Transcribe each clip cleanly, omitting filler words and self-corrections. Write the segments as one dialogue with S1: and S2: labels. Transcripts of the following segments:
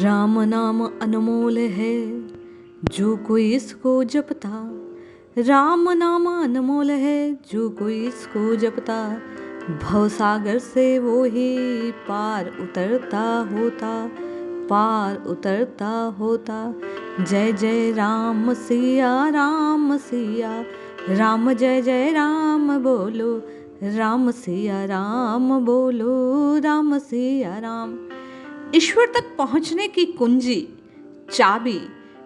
S1: राम नाम अनमोल है, जो कोई इसको जपता। राम नाम अनमोल है, जो कोई इसको जपता। भवसागर से वो ही पार उतरता होता, पार उतरता होता। जय जय राम सिया राम सिया, राम जय जय राम बोलो, राम सिया राम बोलो, राम सिया राम। ईश्वर तक पहुंचने की कुंजी, चाबी,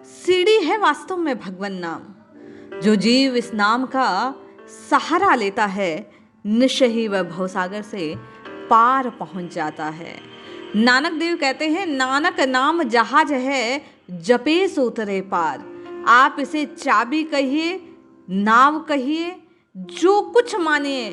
S1: सीढ़ी है वास्तव में भगवन नाम। जो जीव इस नाम का सहारा लेता है, निश्चय ही वह भवसागर से पार पहुंच जाता है। नानक देव कहते हैं, नानक नाम जहाज है, जपे सो उतरे पार। आप इसे चाबी कहिए, नाव कहिए, जो कुछ मानिए,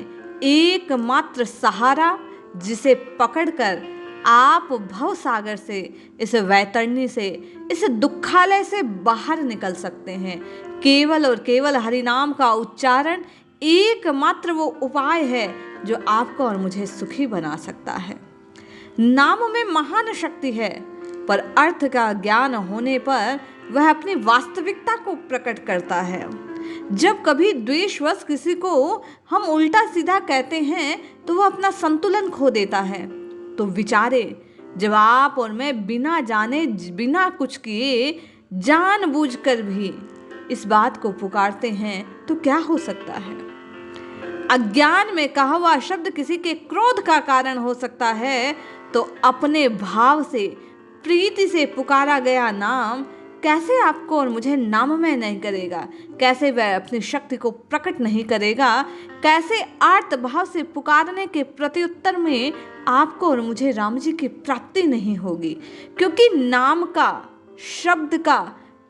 S1: एकमात्र सहारा जिसे पकड़कर आप भव सागर से, इस वैतरणी से, इस दुखालय से बाहर निकल सकते हैं। केवल और केवल हरिनाम का उच्चारण एकमात्र वो उपाय है जो आपको और मुझे सुखी बना सकता है। नाम में महान शक्ति है, पर अर्थ का ज्ञान होने पर वह अपनी वास्तविकता को प्रकट करता है। जब कभी द्वेषवश किसी को हम उल्टा सीधा कहते हैं तो वह अपना संतुलन खो देता है। तो विचारे, जब आप और मैं बिना जाने बिना कुछ किए जानबूझकर भी इस बात को पुकारते हैं तो क्या हो सकता है। अज्ञान में कहा हुआ शब्द किसी के क्रोध का कारण हो सकता है, तो अपने भाव से, प्रीति से पुकारा गया नाम कैसे आपको और मुझे नाममय नहीं करेगा, कैसे वह अपनी शक्ति को प्रकट नहीं करेगा, कैसे आर्त भाव से पुकारने के प्रत्युत्तर में आपको और मुझे राम जी की प्राप्ति नहीं होगी। क्योंकि नाम का, शब्द का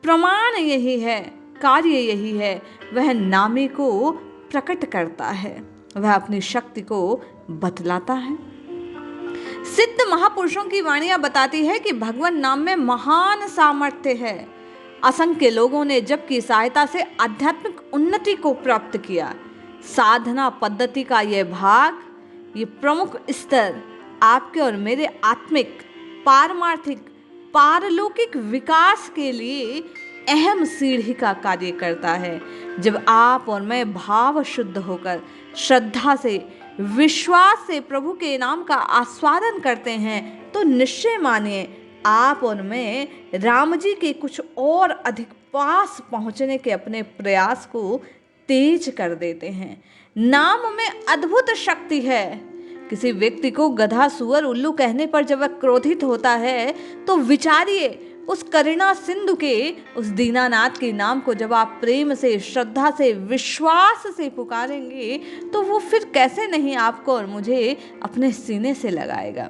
S1: प्रमाण यही है, कार्य यही है, वह नामी को प्रकट करता है, वह अपनी शक्ति को बतलाता है। सिद्ध महापुरुषों की वाणियां बताती है कि भगवान नाम में महान सामर्थ्य है। असंख्य लोगों ने जप की सहायता से आध्यात्मिक उन्नति को प्राप्त किया। साधना पद्धति का यह भाग, ये प्रमुख स्तर आपके और मेरे आत्मिक, पारमार्थिक, पारलौकिक विकास के लिए अहम सीढ़ी का कार्य करता है। जब आप और मैं भाव शुद्ध होकर श्रद्धा से, विश्वास से प्रभु के नाम का आस्वादन करते हैं, तो निश्चय मानिए आप और मैं राम जी के कुछ और अधिक पास पहुंचने के अपने प्रयास को तेज कर देते हैं। नाम में अद्भुत शक्ति है। किसी व्यक्ति को गधा, सुअर, उल्लू कहने पर जब वह क्रोधित होता है तो विचारिए, उस करुणा सिंधु के, उस दीनानाथ के नाम को जब आप प्रेम से, श्रद्धा से, विश्वास से पुकारेंगे तो वो फिर कैसे नहीं आपको और मुझे अपने सीने से लगाएगा।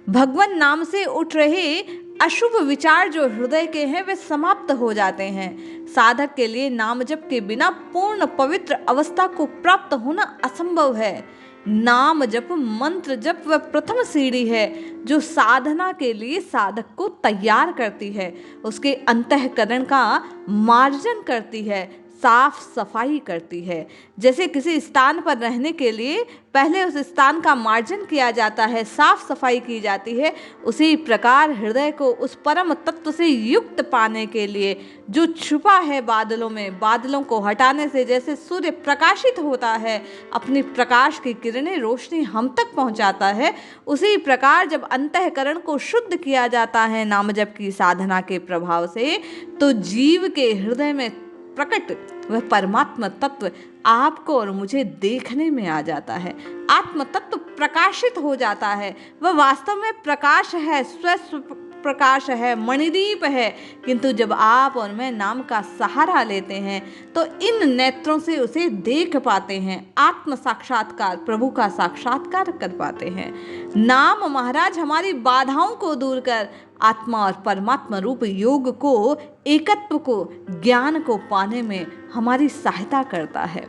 S1: भगवान नाम से उठ रहे अशुभ विचार जो हृदय के हैं वे समाप्त हो जाते हैं। साधक के लिए नाम जप के बिना पूर्ण पवित्र अवस्था को प्राप्त होना असंभव है। नाम जप, मंत्र जप वह प्रथम सीढ़ी है जो साधना के लिए साधक को तैयार करती है, उसके अंतःकरण का मार्जन करती है, साफ सफाई करती है। जैसे किसी स्थान पर रहने के लिए पहले उस स्थान का मार्जन किया जाता है, साफ सफाई की जाती है, उसी प्रकार हृदय को उस परम तत्व से युक्त पाने के लिए जो छुपा है बादलों में, बादलों को हटाने से जैसे सूर्य प्रकाशित होता है, अपनी प्रकाश की किरणें, रोशनी हम तक पहुंचाता है, उसी प्रकार जब अंतःकरण को शुद्ध किया जाता है नाम जप की साधना के प्रभाव से, तो जीव के हृदय में प्रकट वह परमात्मा तत्व आपको और मुझे देखने में आ जाता है। आत्म तत्व प्रकाशित हो जाता है। वह वास्तव में प्रकाश है, स्व प्रकाश है, मणिदीप है। किंतु जब आप और मैं नाम का सहारा लेते हैं तो इन नेत्रों से उसे देख पाते हैं, आत्म साक्षात्कार, प्रभु का साक्षात्कार कर पाते हैं। नाम महाराज हमारी बाधाओं को दूर कर आत्मा और परमात्मा रूप योग को, एकत्व को, ज्ञान को पाने में हमारी सहायता करता है।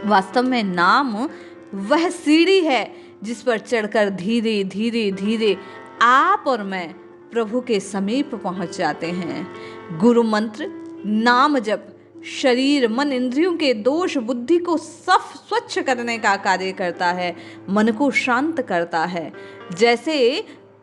S1: वास्तव में नाम वह सीढ़ी है जिस पर चढ़कर धीरे धीरे धीरे आप और मैं प्रभु के समीप पहुंच जाते हैं। गुरु मंत्र, नाम जप शरीर, मन, इंद्रियों के दोष, बुद्धि को स्वच्छ करने का कार्य करता है, मन को शांत करता है। जैसे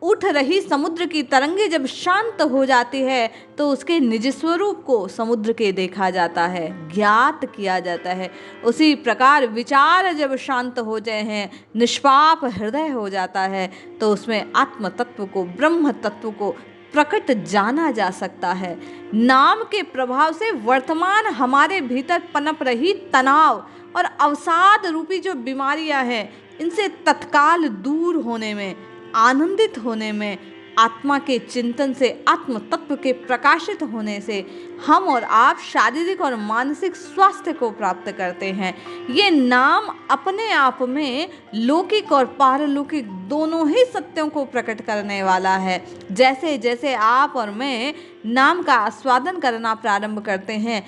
S1: उठ रही समुद्र की तरंगे जब शांत हो जाती है तो उसके निज स्वरूप को समुद्र के देखा जाता है, ज्ञात किया जाता है। उसी प्रकार विचार जब शांत हो जाए हैं, निष्पाप हृदय हो जाता है, तो उसमें आत्म तत्व को, ब्रह्म तत्व को प्रकट जाना जा सकता है। नाम के प्रभाव से वर्तमान हमारे भीतर पनप रही तनाव और अवसाद रूपी जो बीमारियां हैं, इनसे तत्काल दूर होने में, आनंदित होने में, आत्मा के चिंतन से, आत्म तत्व के प्रकाशित होने से हम और आप शारीरिक और मानसिक स्वास्थ्य को प्राप्त करते हैं। ये नाम अपने आप में लौकिक और पारलौकिक दोनों ही सत्यों को प्रकट करने वाला है। जैसे जैसे आप और मैं नाम का आस्वादन करना प्रारंभ करते हैं,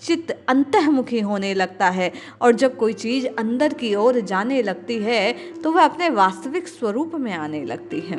S1: चित्त अंतर्मुखी होने लगता है, और जब कोई चीज अंदर की ओर जाने लगती है तो वह अपने वास्तविक स्वरूप में आने लगती है।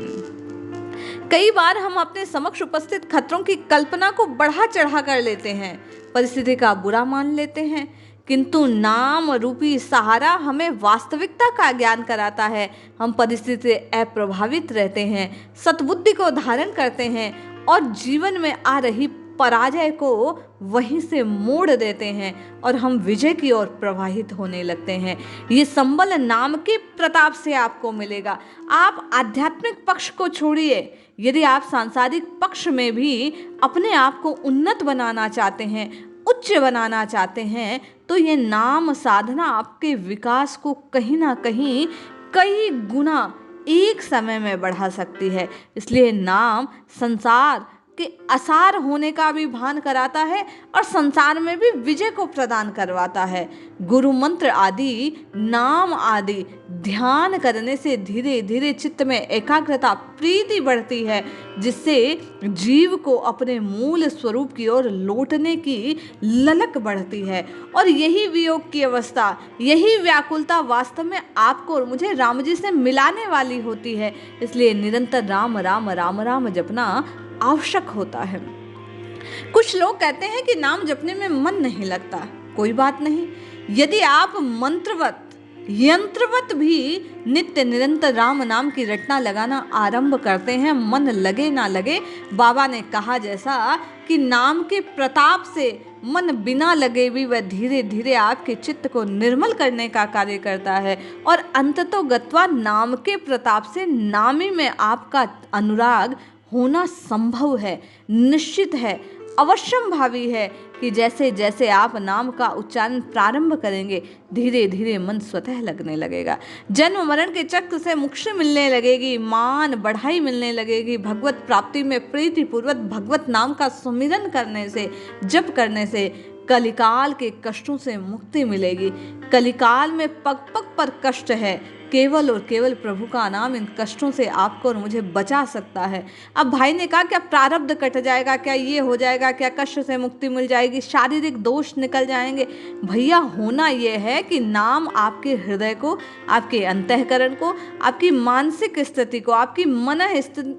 S1: कई बार हम अपने समक्ष उपस्थित खतरों की कल्पना को बढ़ा चढ़ा कर लेते हैं, परिस्थिति का बुरा मान लेते हैं, किंतु नाम रूपी सहारा हमें वास्तविकता का ज्ञान कराता है। हम परिस्थिति से अप्रभावित रहते हैं, सद्बुद्धि को धारण करते हैं और जीवन में आ रही पराजय को वहीं से मोड़ देते हैं और हम विजय की ओर प्रवाहित होने लगते हैं। ये संबल नाम के प्रताप से आपको मिलेगा। आप आध्यात्मिक पक्ष को छोड़िए, यदि आप सांसारिक पक्ष में भी अपने आप को उन्नत बनाना चाहते हैं, उच्च बनाना चाहते हैं, तो ये नाम साधना आपके विकास को कहीं ना कहीं कई गुना एक समय में बढ़ा सकती है। इसलिए नाम संसार के असार होने का भी भान कराता है और संसार में भी विजय को प्रदान करवाता है। गुरु मंत्र आदि, नाम आदि ध्यान करने से धीरे धीरे चित्त में एकाग्रता, प्रीति बढ़ती है, जिससे जीव को अपने मूल स्वरूप की ओर लौटने की ललक बढ़ती है। और यही वियोग की अवस्था, यही व्याकुलता वास्तव में आपको और मुझे राम जी से मिलाने वाली होती है। इसलिए निरंतर राम राम राम राम जपना आवश्यक होता है। कुछ लोग कहते हैं कि नाम जपने में मन नहीं लगता। कोई बात नहीं, यदि आप मंत्रवत, यंत्रवत भी नित्य निरंतर राम नाम की रटना लगाना आरंभ करते हैं, मन लगे ना लगे, बाबा ने कहा जैसा कि नाम के प्रताप से मन बिना लगे भी वह धीरे धीरे आपके चित्त को निर्मल करने का कार्य करता है और अंततो गत्वा नाम के प्रताप से नामी में आपका अनुराग होना संभव है, निश्चित है, अवश्यम भावी है कि जैसे जैसे आप नाम का उच्चारण प्रारंभ करेंगे, धीरे धीरे मन स्वतः लगने लगेगा। जन्म मरण के चक्र से मुक्ति मिलने लगेगी, मान बढ़ाई मिलने लगेगी। भगवत प्राप्ति में प्रीति पूर्वक भगवत नाम का सुमिरन करने से, जप करने से कलिकाल के कष्टों से मुक्ति मिलेगी। कलिकाल में पग पग पर कष्ट है, केवल और केवल प्रभु का नाम इन कष्टों से आपको और मुझे बचा सकता है। अब भाई ने कहा क्या प्रारब्ध कट जाएगा, क्या ये हो जाएगा, क्या कष्ट से मुक्ति मिल जाएगी, शारीरिक दोष निकल जाएंगे? भैया होना ये है कि नाम आपके हृदय को, आपके अंतःकरण को, आपकी मानसिक स्थिति को, आपकी मन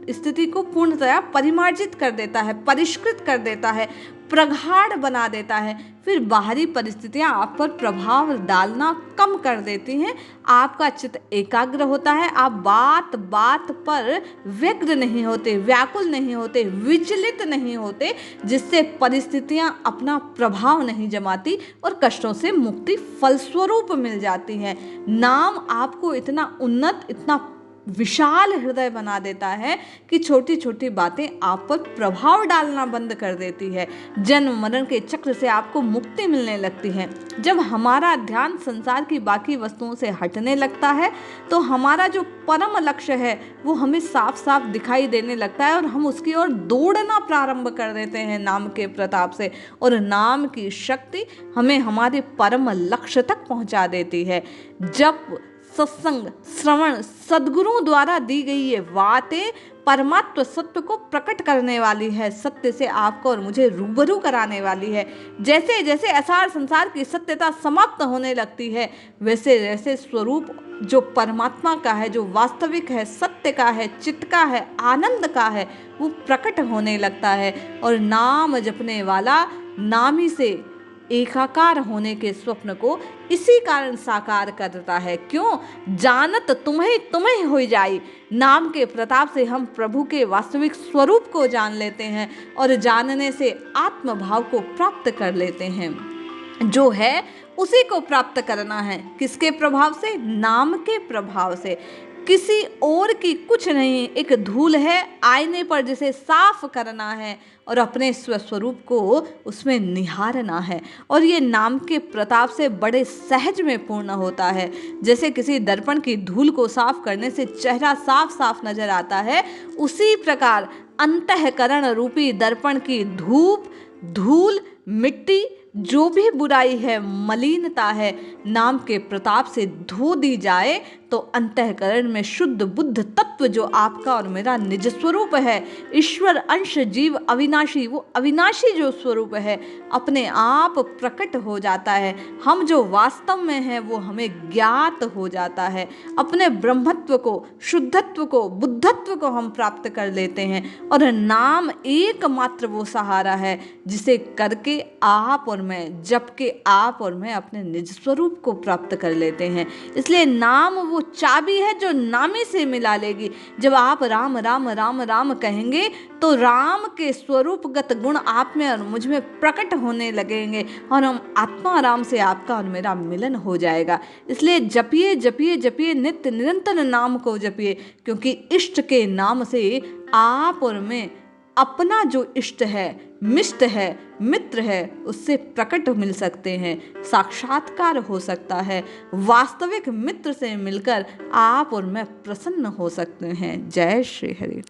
S1: स्थिति को पूर्णतया परिमार्जित कर देता है, परिष्कृत कर देता है, प्रगाढ़ बना देता है। फिर बाहरी परिस्थितियां आप पर प्रभाव डालना कम कर देती हैं, आपका चित्त एकाग्र होता है, आप बात बात पर व्यग्र नहीं होते, व्याकुल नहीं होते, विचलित नहीं होते, जिससे परिस्थितियां अपना प्रभाव नहीं जमाती और कष्टों से मुक्ति फलस्वरूप मिल जाती है। नाम आपको इतना उन्नत, इतना विशाल हृदय बना देता है कि छोटी छोटी बातें आप पर प्रभाव डालना बंद कर देती है। जन्म मरण के चक्र से आपको मुक्ति मिलने लगती है। जब हमारा ध्यान संसार की बाकी वस्तुओं से हटने लगता है तो हमारा जो परम लक्ष्य है वो हमें साफ साफ दिखाई देने लगता है और हम उसकी ओर दौड़ना प्रारंभ कर देते हैं नाम के प्रताप से, और नाम की शक्ति हमें हमारे परम लक्ष्य तक पहुंचा देती है। जब सत्संग, श्रवण, सद्गुरुओं द्वारा दी गई ये बातें परमात्म सत्य को प्रकट करने वाली है, सत्य से आपको और मुझे रूबरू कराने वाली है। जैसे जैसे असार संसार की सत्यता समाप्त होने लगती है, वैसे वैसे स्वरूप जो परमात्मा का है, जो वास्तविक है, सत्य का है, चित्त का है, आनंद का है, वो प्रकट होने लगता है। और नाम जपने वाला नामी से एकाकार होने के स्वप्न को इसी कारण साकार करता है। क्यों? जानत तुम्हें हो जाई। नाम के प्रताप से हम प्रभु के वास्तविक स्वरूप को जान लेते हैं और जानने से आत्मभाव को प्राप्त कर लेते हैं। जो है उसी को प्राप्त करना है। किसके प्रभाव से? नाम के प्रभाव से। किसी और की कुछ नहीं, एक धूल है आईने पर जिसे साफ करना है और अपने स्वस्वरूप को उसमें निहारना है। और ये नाम के प्रताप से बड़े सहज में पूर्ण होता है। जैसे किसी दर्पण की धूल को साफ करने से चेहरा साफ साफ नजर आता है, उसी प्रकार अंतःकरण रूपी दर्पण की धूल, मिट्टी, जो भी बुराई है, मलिनता है, नाम के प्रताप से धो दी जाए तो अंतःकरण में शुद्ध बुद्ध तत्व जो आपका और मेरा निज स्वरूप है, ईश्वर अंश जीव अविनाशी, वो अविनाशी जो स्वरूप है अपने आप प्रकट हो जाता है। हम जो वास्तव में हैं वो हमें ज्ञात हो जाता है। अपने ब्रह्मत्व को, शुद्धत्व को, बुद्धत्व को हम प्राप्त कर लेते हैं। और नाम एकमात्र वो सहारा है जिसे करके आप और मैं, जब के आप और मैं अपने निज स्वरूप को प्राप्त कर लेते हैं। इसलिए नाम वो चाबी है जो नामी से मिला लेगी। जब आप राम राम राम राम कहेंगे तो राम के स्वरूपगत गुण आप में और मुझ में प्रकट होने लगेंगे और हम आत्मा राम से आपका और मेरा मिलन हो जाएगा। इसलिए जपिए जपिए जपिए, नित्य निरंतर नाम को जपिए, क्योंकि इष्ट के नाम से आप और मैं अपना जो इष्ट है, मिष्ट है, मित्र है, उससे प्रकट मिल सकते हैं, साक्षात्कार हो सकता है। वास्तविक मित्र से मिलकर आप और मैं प्रसन्न हो सकते हैं। जय श्री हरि।